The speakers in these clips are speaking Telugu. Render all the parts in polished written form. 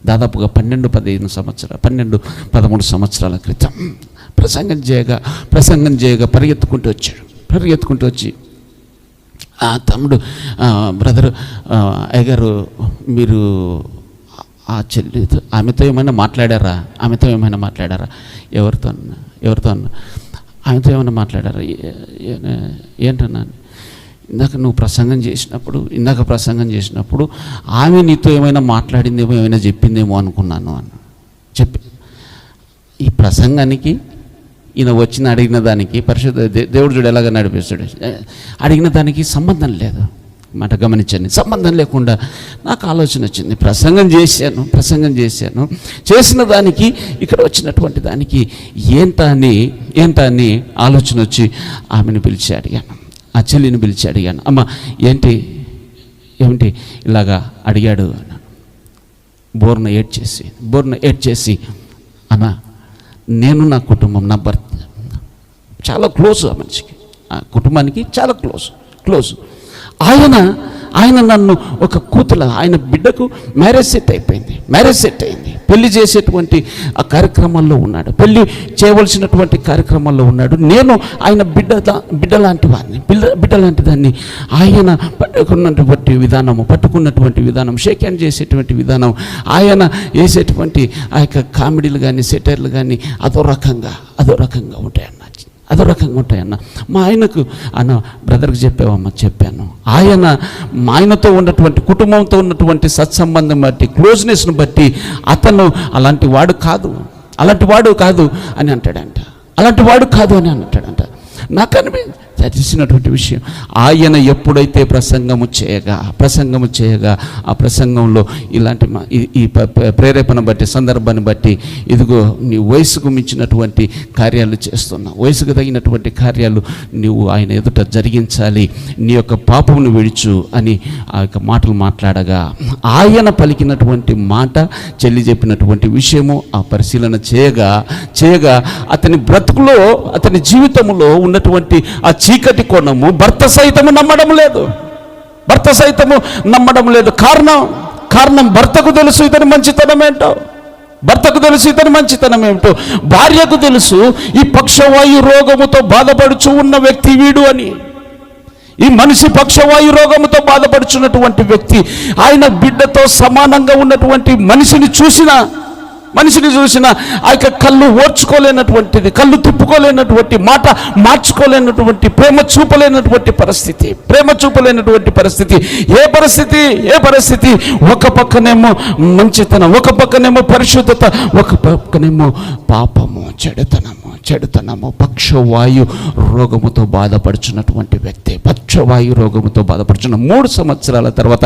దాదాపుగా 12-13 సంవత్సరాల క్రితం ప్రసంగం చేయగా పరిగెత్తుకుంటూ వచ్చి తమ్ముడు, బ్రదరు, అయ్యగారు, మీరు ఆ చెల్లితో ఆమెతో ఏమైనా మాట్లాడారా? ఎవరితో ఆమెతో ఏమైనా మాట్లాడారా? ఏంటన్నా, ఇందాక ప్రసంగం చేసినప్పుడు ఆమె నీతో ఏమైనా మాట్లాడిందేమో, ఏమైనా చెప్పిందేమో అనుకున్నాను అని చెప్పి, ఈ ప్రసంగానికి ఈయన వచ్చిన అడిగిన దానికి పరిశుద్ధ దేవుడు చూడు ఎలాగ నడిపిస్తాడు. అడిగిన దానికి సంబంధం లేదు. మాట గమనించండి, సంబంధం లేకుండా నాకు ఆలోచన వచ్చింది. ప్రసంగం చేశాను, చేసిన దానికి ఇక్కడ వచ్చినటువంటి దానికి ఏంటా అని ఆలోచన వచ్చి ఆమెను పిలిచి అడిగాను, ఆ చెల్లిని పిలిచి అడిగాను, అమ్మ ఏమిటి ఇలాగా అడిగాడు అన్నాను. బోర్న ఏడ్చేసి అమ్మ, నేను నా కుటుంబం, నా భర్త చాలా క్లోజ్, ఆ మనిషికి, ఆ కుటుంబానికి చాలా క్లోజ్. ఆయన నన్ను ఒక కూతుల, ఆయన బిడ్డకు మ్యారేజ్ సెట్ అయింది. పెళ్లి చేసేటువంటి ఆ కార్యక్రమాల్లో ఉన్నాడు, పెళ్లి చేయవలసినటువంటి కార్యక్రమాల్లో ఉన్నాడు. నేను ఆయన బిడ్డ లాంటి దాన్ని ఆయన పట్టుకున్నటువంటి విధానం, షేక్ హ్యాండ్ చేసేటువంటి విధానం, ఆయన వేసేటువంటి ఆ యొక్క కామెడీలు కానీ సెటైర్లు కానీ అదో రకంగా ఉంటాయన్న. మా ఆయనకు బ్రదర్కి చెప్పాను. ఆయనతో ఉన్నటువంటి కుటుంబంతో ఉన్నటువంటి సత్సంబంధం బట్టి, క్లోజ్నెస్ను బట్టి అతను అలాంటి వాడు కాదు అని అంటాడంట. నాకు తెలిసినటువంటి విషయం, ఆయన ఎప్పుడైతే ప్రసంగము చేయగా ఆ ప్రసంగంలో ఇలాంటి ఈ ప్రేరేపణ బట్టి, సందర్భాన్ని బట్టి, ఇదిగో నీ వయసుకు మించినటువంటి కార్యాలు చేస్తున్నావు, వయసుకు తగినటువంటి కార్యాలు నువ్వు ఆయన ఎదుట జరిగించాలి, నీ యొక్క పాపమును విడుచు అని ఆ యొక్క మాటలు మాట్లాడగా, ఆయన పలికినటువంటి మాట, చెల్లి చెప్పినటువంటి విషయము ఆ పరిశీలన చేయగా అతని బ్రతుకులో, అతని జీవితంలో ఉన్నటువంటి ఆ చీకటి కోణము భర్త సైతము నమ్మడం లేదు. కారణం భర్తకు తెలుసు ఇతని మంచితనం ఏమిటో, భార్యకు తెలుసు ఈ పక్షవాయు రోగముతో బాధపడుచు ఉన్న వ్యక్తి వీడు అని. ఈ మనిషి పక్షవాయు రోగముతో బాధపడుచున్నటువంటి వ్యక్తి, ఆయన బిడ్డతో సమానంగా ఉన్నటువంటి మనిషిని చూసిన ఆ యొక్క కళ్ళు ఓర్చుకోలేనటువంటిది, కళ్ళు తిప్పుకోలేనటువంటి, మాట మార్చుకోలేనటువంటి, ప్రేమ చూపలేనటువంటి పరిస్థితి. ఏ పరిస్థితి? ఒక పక్కనేమో మంచితనం, ఒక పక్కనేమో పరిశుద్ధత, ఒక పక్కనేమో పాపము, చెడుతనము. పక్షవాయు రోగముతో బాధపడుచున్నటువంటి వ్యక్తి, 3 సంవత్సరాల తర్వాత,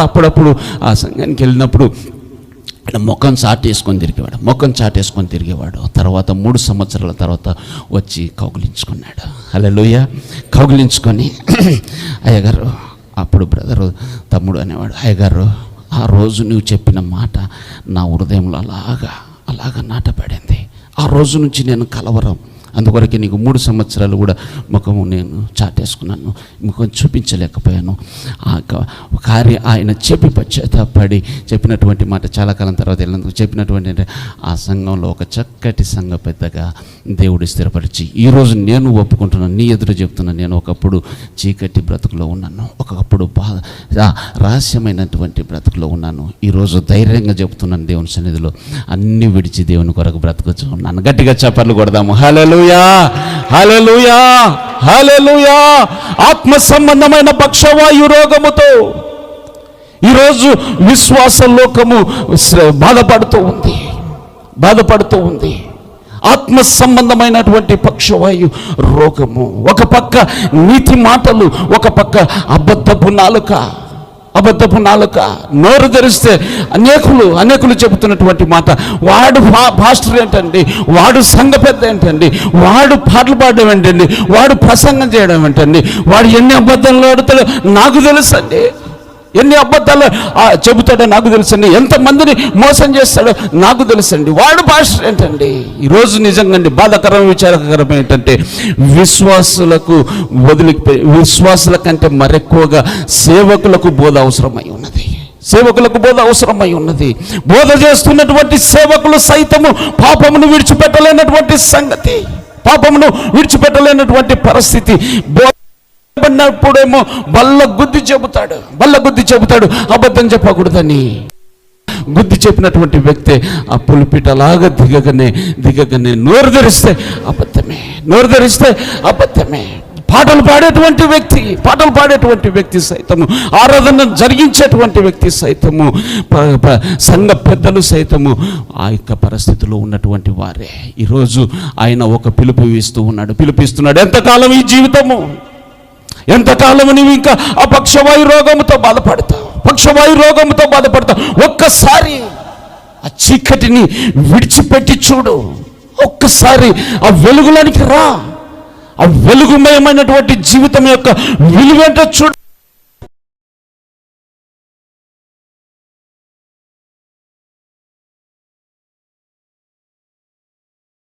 అప్పుడప్పుడు ఆ సంఘానికి వెళ్ళినప్పుడు ముఖం చాటేసుకొని తిరిగేవాడు. తర్వాత 3 సంవత్సరాల తర్వాత వచ్చి కౌగిలించుకున్నాడు. హల్లెలూయా. కౌగిలించుకొని, అయ్యగారు, అప్పుడు బ్రదరు, తమ్ముడు అనేవాడు, అయ్యగారు, ఆ రోజు నువ్వు చెప్పిన మాట నా హృదయంలో అలాగా నాటపడింది. ఆ రోజు నుంచి నేను కలవరం, అందుకొరకే నీకు 3 సంవత్సరాలు కూడా ముఖము నేను చాటేసుకున్నాను, ముఖం చూపించలేకపోయాను. ఆ కార్యం ఆయన పశ్చాత్తాపడి చెప్పినటువంటి మాట చాలా కాలం తర్వాత వెళ్ళినందుకు చెప్పినటువంటి అంటే, ఆ సంఘంలో ఒక చక్కటి సంఘ పెద్దగా దేవుడు స్థిరపరిచి ఈరోజు నేను ఒప్పుకుంటున్నాను, నీ ఎదురు చెప్తున్నాను, నేను ఒకప్పుడు చీకటి బ్రతుకులో ఉన్నాను, ఒకప్పుడు రహస్యమైనటువంటి బ్రతుకులో ఉన్నాను. ఈరోజు ధైర్యంగా చెప్తున్నాను దేవుని సన్నిధిలో, అన్ని విడిచి దేవుని కొరకు బ్రతకచ్చు ఉన్నాను. గట్టిగా చప్పట్లు కొడదాము. హల్లెలూయా. ఆత్మ సంబంధమైన పక్షవాయు రోగముతో ఈరోజు విశ్వాస లోకము బాధపడుతూ ఉంది. ఆత్మ సంబంధమైనటువంటి పక్షవాయు రోగము, ఒక పక్క నీతి మాటలు, ఒక పక్క అబద్ధపు నాలుక, నోరు తెరిస్తే అనేకులు చెబుతున్నటువంటి మాట, వాడు పాస్టర్ ఏంటండి, వాడు సంఘ పెద్ద ఏంటండి, వాడు పాటలు పాడడం ఏంటండి, వాడు ప్రసంగం చేయడం ఏంటండి, వాడు ఎన్ని అబద్ధాలు ఆడుతాడో నాకు తెలుసండి. ఎన్ని అబద్ధాలు చెబుతాడో నాకు తెలుసండి, ఎంతమందిని మోసం చేస్తాడో నాకు తెలుసండి. వాడు పాస్టర్ ఏంటండి? ఈరోజు నిజంగా బాధాకరం, విచారకరం ఏంటంటే విశ్వాసుల కంటే మరెక్కువగా సేవకులకు బోధ అవసరమై ఉన్నది. సేవకులకు బోధ అవసరమై ఉన్నది. బోధ చేస్తున్నటువంటి సేవకులు సైతము పాపమును విడిచిపెట్టలేనటువంటి సంగతి, పాపమును విడిచిపెట్టలేనటువంటి పరిస్థితి. బోధపడినప్పుడేమో బల్ల గుద్ది చెబుతాడు అబద్ధం చెప్పకూడదని. గుద్ది చెప్పినటువంటి వ్యక్తే ఆ పులిపిటలాగా దిగగానే నోరు ధరిస్తే అబద్ధమే. పాటలు పాడేటువంటి వ్యక్తి సైతము, ఆరాధన జరిగించేటువంటి వ్యక్తి సైతము, సంఘ పెద్దలు సైతము ఆ యొక్క పరిస్థితిలో ఉన్నటువంటి వారే. ఈరోజు ఆయన ఒక పిలుపిస్తున్నాడు. ఎంతకాలం ఈ జీవితము? ఎంతకాలము నీవు ఇంకా ఆ పక్షవాయు రోగముతో బాధపడతావు? ఒక్కసారి ఆ చీకటిని విడిచిపెట్టి చూడు. ఒక్కసారి ఆ వెలుగులోనికి రా. ఆ వెలుగుమయమైనటువంటి జీవితం యొక్క విలువేంటో చూడు.